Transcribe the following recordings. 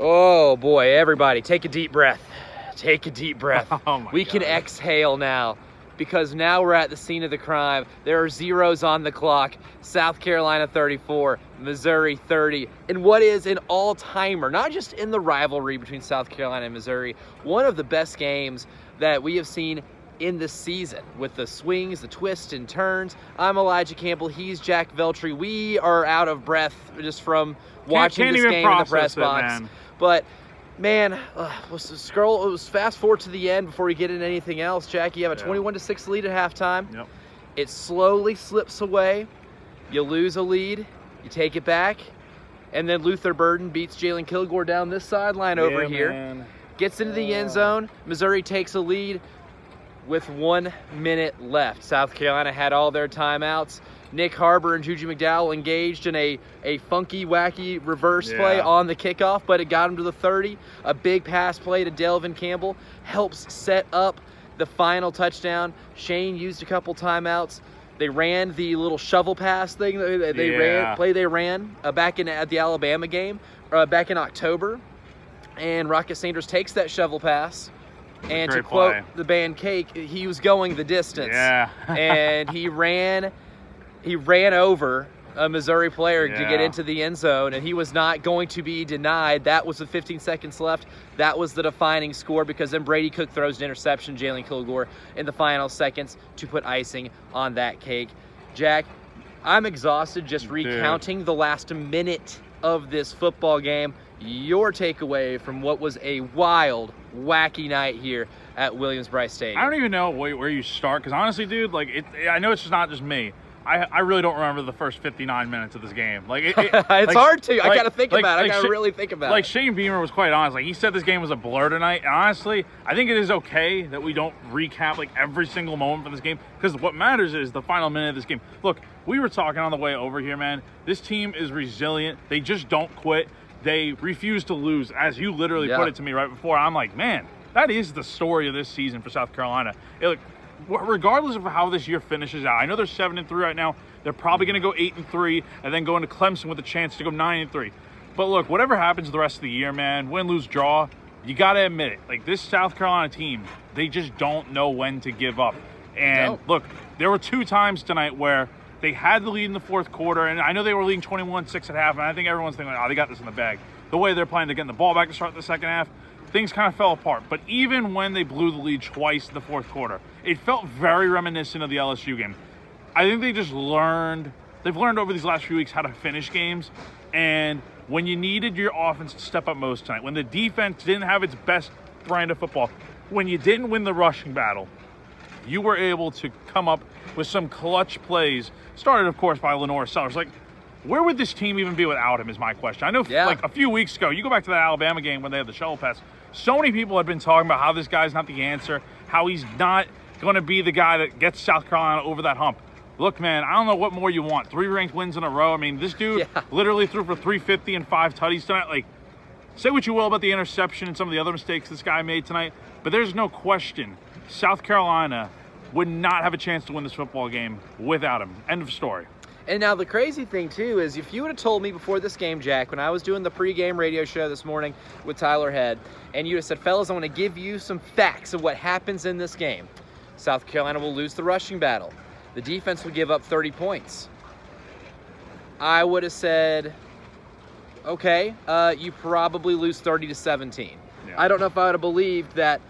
Oh, boy, everybody, take a deep breath. Take a deep breath. We can exhale now because now we're at the scene of the crime. There are zeros on the clock. South Carolina 34, Missouri 30. And what is an all-timer, not just in the rivalry between South Carolina and Missouri, one of the best games that we have seen in the season with the swings, the twists and turns. I'm Elijah Campbell. He's Jack Veltri. We are out of breath just from watching this game in the press box. But man, it was fast forward to the end before we get into anything else. Jack, you have a 21-6 lead at halftime. Yep. It slowly slips away. You lose a lead. You take it back. And then Luther Burden beats Jalen Kilgore down this sideline over here. Man. Gets into the end zone. Missouri takes a lead with 1 minute left. South Carolina had all their timeouts. Nick Harbor and Juju McDowell engaged in a funky, wacky reverse play on the kickoff, but it got him to the 30. A big pass play to Delvin Campbell helps set up the final touchdown. Shane used a couple timeouts. They ran the little shovel pass thing they ran back at the Alabama game back in October. And Rocket Sanders takes that shovel pass. And to quote the band Cake, he was going the distance. Yeah. And he ran over a Missouri player to get into the end zone, and he was not going to be denied. That was with 15 seconds left. That was the defining score, because then Brady Cook throws an interception, Jalen Kilgore, in the final seconds to put icing on that cake. Jack, I'm exhausted just recounting the last minute of this football game. Your takeaway from what was a wild, wacky night here at Williams-Brice Stadium. I don't even know where you start, because honestly, dude, I know it's just not just me. I really don't remember the first 59 minutes of this game. It's hard to. I got to think about it. I got to really think about it. Shane Beamer was quite honest. He said this game was a blur tonight. And honestly, I think it is okay that we don't recap every single moment from this game, because what matters is the final minute of this game. Look, we were talking on the way over here, man. This team is resilient. They just don't quit. They refuse to lose, as you literally put it to me right before. I'm like, man, that is the story of this season for South Carolina. Regardless of how this year finishes out, I know they're 7-3 right now. They're probably going to go 8-3 and then go into Clemson with a chance to go 9-3. But look, whatever happens the rest of the year, man, win, lose, draw, you got to admit it. This South Carolina team, they just don't know when to give up. And look, there were 2 times tonight where they had the lead in the fourth quarter, and I know they were leading 21-6 at half, and I think everyone's thinking, they got this in the bag. The way they're playing, they're getting the ball back to start the second half, things kind of fell apart. But even when they blew the lead twice in the fourth quarter, it felt very reminiscent of the LSU game. I think they've learned over these last few weeks how to finish games. And when you needed your offense to step up most tonight, when the defense didn't have its best brand of football, when you didn't win the rushing battle, you were able to come up with some clutch plays, started, of course, by Lenore Sellers. Where would this team even be without him is my question. I know a few weeks ago, you go back to that Alabama game when they had the shovel pass, so many people had been talking about how this guy's not the answer, how he's not going to be the guy that gets South Carolina over that hump. Look, man, I don't know what more you want. 3 ranked wins in a row. I mean, this dude literally threw for 350 and 5 tutties tonight. Say what you will about the interception and some of the other mistakes this guy made tonight, but there's no question South Carolina would not have a chance to win this football game without him. End of story. And now the crazy thing, too, is if you would have told me before this game, Jack, when I was doing the pregame radio show this morning with Tyler Head, and you would have said, fellas, I want to give you some facts of what happens in this game. South Carolina will lose the rushing battle. The defense will give up 30 points. I would have said, okay, you probably lose 30-17. Yeah. I don't know if I would have believed that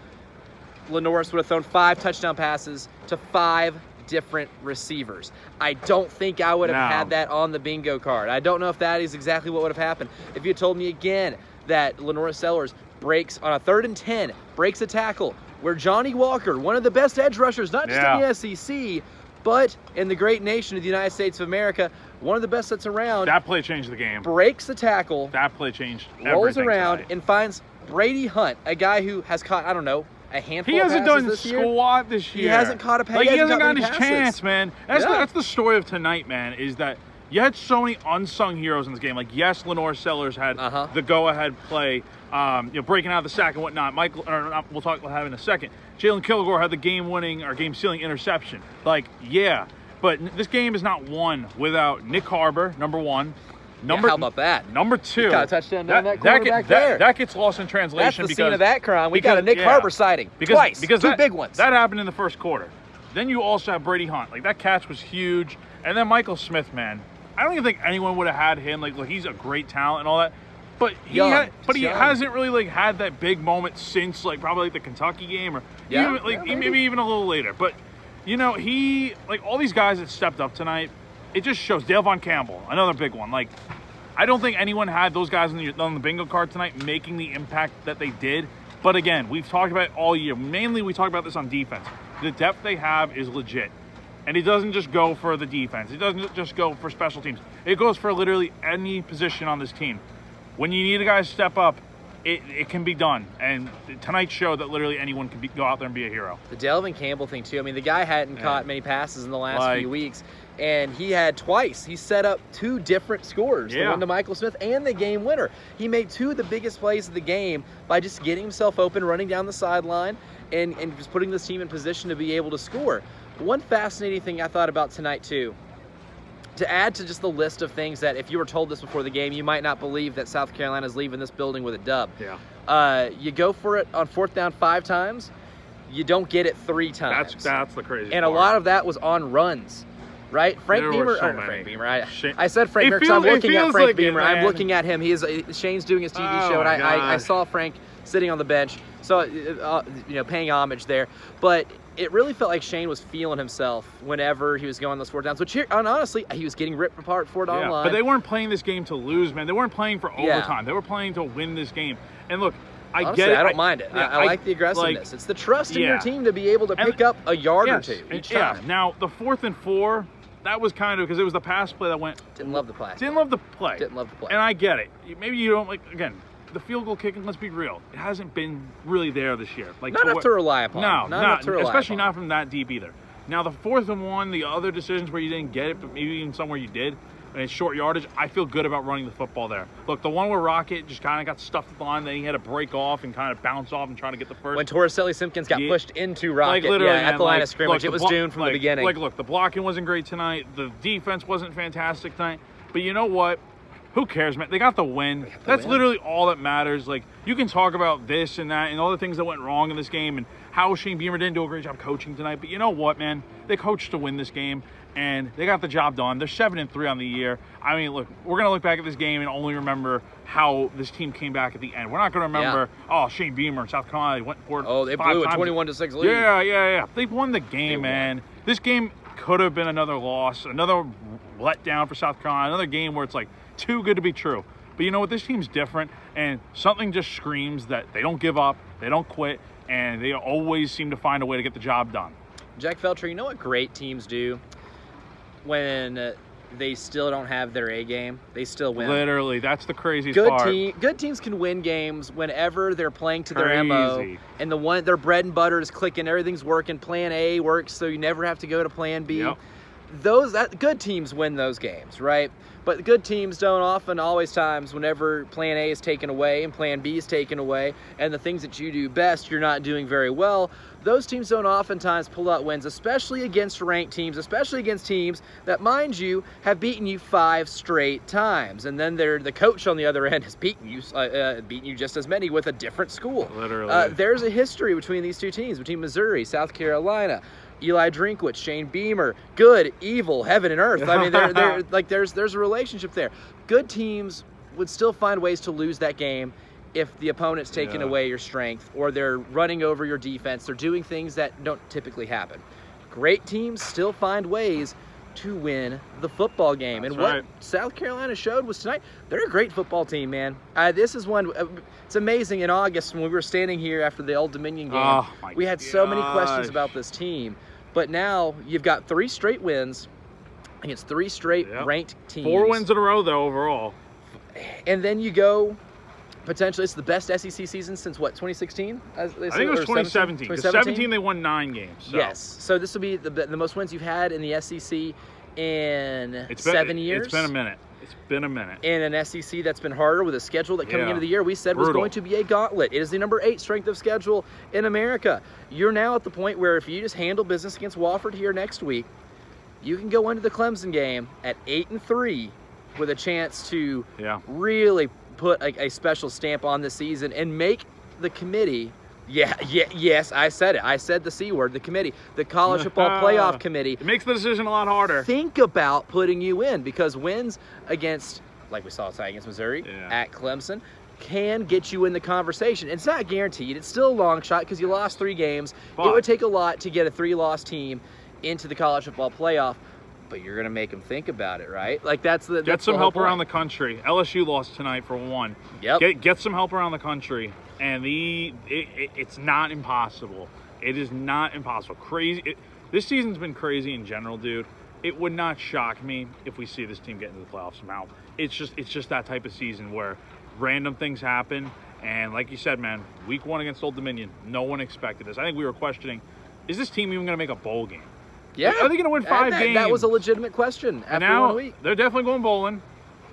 Lenoris would have thrown 5 touchdown passes to 5 different receivers. I don't think I would have had that on the bingo card. I don't know if that is exactly what would have happened. If you had told me again that Lenore Sellers breaks on a 3rd and 10, breaks a tackle, where Johnny Walker, one of the best edge rushers, not just in the SEC, but in the great nation of the United States of America, one of the best that's around. That play changed the game. Breaks the tackle. That play changed everything. Rolls around tonight. And finds Brady Hunt, a guy who has caught, I don't know, a handful of passes this year. He hasn't done squat this year. He hasn't caught a pass. He hasn't got his chance, man. That's the story of tonight, man, is that you had so many unsung heroes in this game. Yes, Lenore Sellers had the go-ahead play, breaking out of the sack and whatnot. We'll talk about that in a second. Jalen Kilgore had the game-winning or game-sealing interception. But this game is not won without Nick Harbor, number 1, How about that? Number 2. Got a touchdown down that corner back there. That gets lost in translation. That's the because, scene of that crime. We got a Nick Harbor sighting twice. Two big ones. That happened in the first quarter. Then you also have Brady Hunt. Like, that catch was huge. And then Michael Smith, man. I don't even think anyone would have had him. Like, look, he's a great talent and all that. But he hasn't really like had that big moment since like probably like the Kentucky game or maybe even a little later. But you know, he like all these guys that stepped up tonight, it just shows. Dale Von Campbell, another big one. Like, I don't think anyone had those guys on the bingo card tonight making the impact that they did. But again, we've talked about it all year. Mainly we talk about this on defense. The depth they have is legit. And it doesn't just go for the defense. It doesn't just go for special teams. It goes for literally any position on this team. When you need a guy to step up, it can be done. And tonight showed that literally anyone can go out there and be a hero. The Delvin Campbell thing, too. I mean, the guy hadn't caught many passes in the last few weeks. And he had twice. He set up 2 different scores. The one to Michael Smith and the game winner. He made 2 of the biggest plays of the game by just getting himself open, running down the sideline, and just putting this team in position to be able to score. One fascinating thing I thought about tonight, too, to add to just the list of things that if you were told this before the game, you might not believe that South Carolina is leaving this building with a dub. You go for it on 4th down 5 times, you don't get it 3 times. That's the crazy And part. a lot of that was on runs, right? Frank Beamer. I said Frank Beamer because I'm looking at Frank Beamer. I'm looking at him. Shane's doing his TV show, and I saw Frank sitting on the bench, so paying homage there. But it really felt like Shane was feeling himself whenever he was going those 4 downs, which honestly, he was getting ripped apart for it online. But they weren't playing this game to lose, man. They weren't playing for overtime. They were playing to win this game. And look, Honestly, get it. I don't mind it. I like the aggressiveness. It's the trust in your team to be able to pick up a yard or 2 each time. Now, the 4th and 4, that was kind of because it was the pass play that went. Didn't love the play. Didn't love the play. And I get it. Maybe you don't like, again, the field goal kicking, let's be real, it hasn't been really there this year. Like, not enough to rely upon. Especially not from that deep either. Now, the 4th and 1, the other decisions where you didn't get it, but maybe even somewhere you did, and it's short yardage, I feel good about running the football there. Look, the one where Rocket just kind of got stuffed at the line, then he had to break off and kind of bounce off and try to get the first. When Torricelli Simpkins got pushed into Rocket, at the line of scrimmage, it was doomed from the beginning. Look, the blocking wasn't great tonight. The defense wasn't fantastic tonight. But you know what? Who cares, man? They got the win. That's literally all that matters. Like, you can talk about this and that and all the things that went wrong in this game and how Shane Beamer didn't do a great job coaching tonight. But you know what, man? They coached to win this game, and they got the job done. They're 7-3 on the year. I mean, look, we're going to look back at this game and only remember how this team came back at the end. We're not going to remember, Shane Beamer in South Carolina went for it 5 times. They blew a 21-6 lead. Yeah. They won the game, man. This game could have been another loss, another letdown for South Carolina, another game where it's like, too good to be true. But you know what? This team's different, and something just screams that they don't give up, they don't quit, and they always seem to find a way to get the job done. Jack Veltri, you know what great teams do when they still don't have their A game? They still win. Literally, that's the craziest part. Good teams can win games whenever they're playing to their MO, and their bread and butter is clicking, everything's working, plan A works, so you never have to go to plan B. Yep. Good teams win those games, right? But good teams don't often always times whenever plan A is taken away and plan B is taken away and the things that you do best you're not doing very well. Those teams don't oftentimes pull out wins, especially against ranked teams, especially against teams that, mind you, have beaten you 5 straight times. And then the coach on the other end has beaten you just as many with a different school. Literally. There's a history between these 2 teams, between Missouri, South Carolina. Eli Drinkwitz, Shane Beamer, good, evil, heaven and earth. I mean, they're like there's a relationship there. Good teams would still find ways to lose that game if the opponent's taking away your strength or they're running over your defense. They're doing things that don't typically happen. Great teams still find ways to win the football game. That's and what South Carolina showed was tonight, they're a great football team, man. This is one, it's amazing in August when we were standing here after the Old Dominion game, we had so many questions about this team. But now you've got 3 straight wins against 3 straight ranked teams. 4 wins in a row, though, overall. And then you go, potentially, it's the best SEC season since what, 2016? I think it was 2017. 2017, they won 9 games. So. Yes. So this will be the most wins you've had in the SEC in 7 years. It's been a minute. It's been a minute. In an SEC that's been harder with a schedule that coming into the year we said was going to be a gauntlet. It is the number 8 strength of schedule in America. You're now at the point where if you just handle business against Wofford here next week, you can go into the Clemson game at 8-3 with a chance to Yeah. really put a special stamp on the season and make the committee. Yes, I said it. I said the C word, the committee, the College Football Playoff Committee. It makes the decision a lot harder. Think about putting you in, because wins against, like we saw tonight against Missouri, at Clemson, can get you in the conversation. It's not guaranteed. It's still a long shot because you lost 3 games. But it would take a lot to get a 3-loss team into the College Football Playoff, but you're going to make them think about it, right? Like that's get some the help whole around the point. country. LSU lost tonight for 1. Yep. Get some help around the country, and it's not impossible. It is not impossible. Crazy. This season's been crazy in general, dude. It would not shock me if we see this team get into the playoffs somehow. It's just that type of season where random things happen, and like you said, man, week 1 against Old Dominion, no one expected this. I think we were questioning, is this team even going to make a bowl game? Yeah. Are they going to win 5 games? That was a legitimate question after now, 1 week. They're definitely going bowling,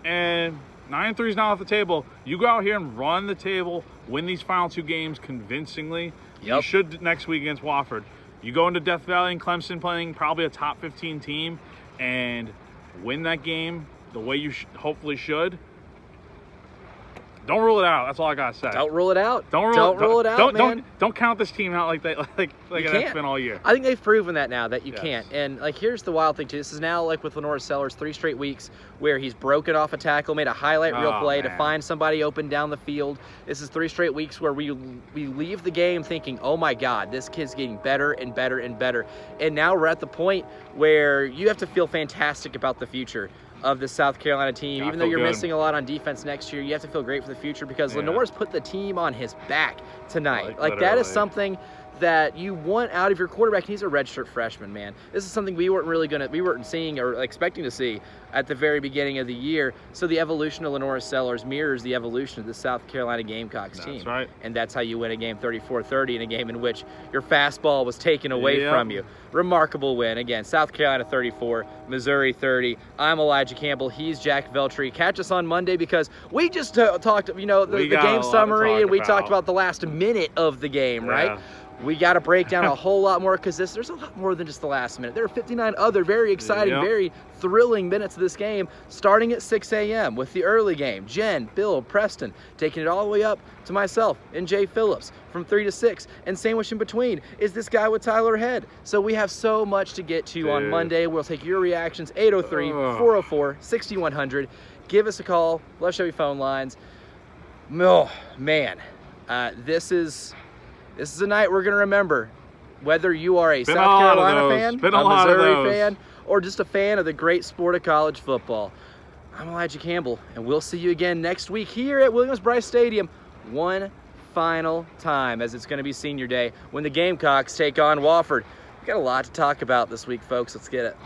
and 9-3 is not off the table. You go out here and run the table, win these final 2 games convincingly. Yep. You should next week against Wofford. You go into Death Valley and Clemson playing probably a top 15 team and win that game the way you hopefully should. Don't rule it out. That's all I gotta say. Don't rule it out. Don't rule it out, man. Don't count this team out like that. Like You it's can't. been all year. I think they've proven that now that you Yes. can't. And like, here's the wild thing too. This is now like with Lenore Sellers, 3 straight weeks where he's broken off a tackle, made a highlight reel Oh, play to man. find somebody open down the field. This is 3 straight weeks where we leave the game thinking, oh my God, this kid's getting better and better and better. And now we're at the point where you have to feel fantastic about the future of the South Carolina team. I Even though feel you're good. missing a lot on defense next year, you have to feel great for the future because Yeah. Lenore's put the team on his back tonight. Like, that is literally. something that you want out of your quarterback. He's a redshirt freshman, man. This is something we weren't seeing or expecting to see at the very beginning of the year. So the evolution of Lenore Sellers mirrors the evolution of the South Carolina Gamecocks team. That's right. And that's how you win a game 34-30 in a game in which your fastball was taken away Yep. from you. Remarkable win. Again, South Carolina 34, Missouri 30. I'm Elijah Campbell. He's Jack Veltri. Catch us on Monday because we just talked, the We got a game lot to summary, talk and we about. talked about the last minute of the game, Yeah. right? We got to break down a whole lot more because there's a lot more than just the last minute. There are 59 other very exciting, Yep. very thrilling minutes of this game starting at 6 a.m. with the early game. Jen, Bill, Preston taking it all the way up to myself and Jay Phillips from 3 to 6. And sandwiched in between is this guy with Tyler Head. So we have so much to get to on Dude. Monday. We'll take your reactions, 803-404-6100. Give us a call. Let's show you phone lines. Oh, man. This is a night we're going to remember, whether you are a Been South a lot of Carolina those. fan, Been a a lot of Missouri those. fan, or just a fan of the great sport of college football. I'm Elijah Campbell, and we'll see you again next week here at Williams-Brice Stadium one final time, as it's going to be senior day when the Gamecocks take on Wofford. We've got a lot to talk about this week, folks. Let's get it.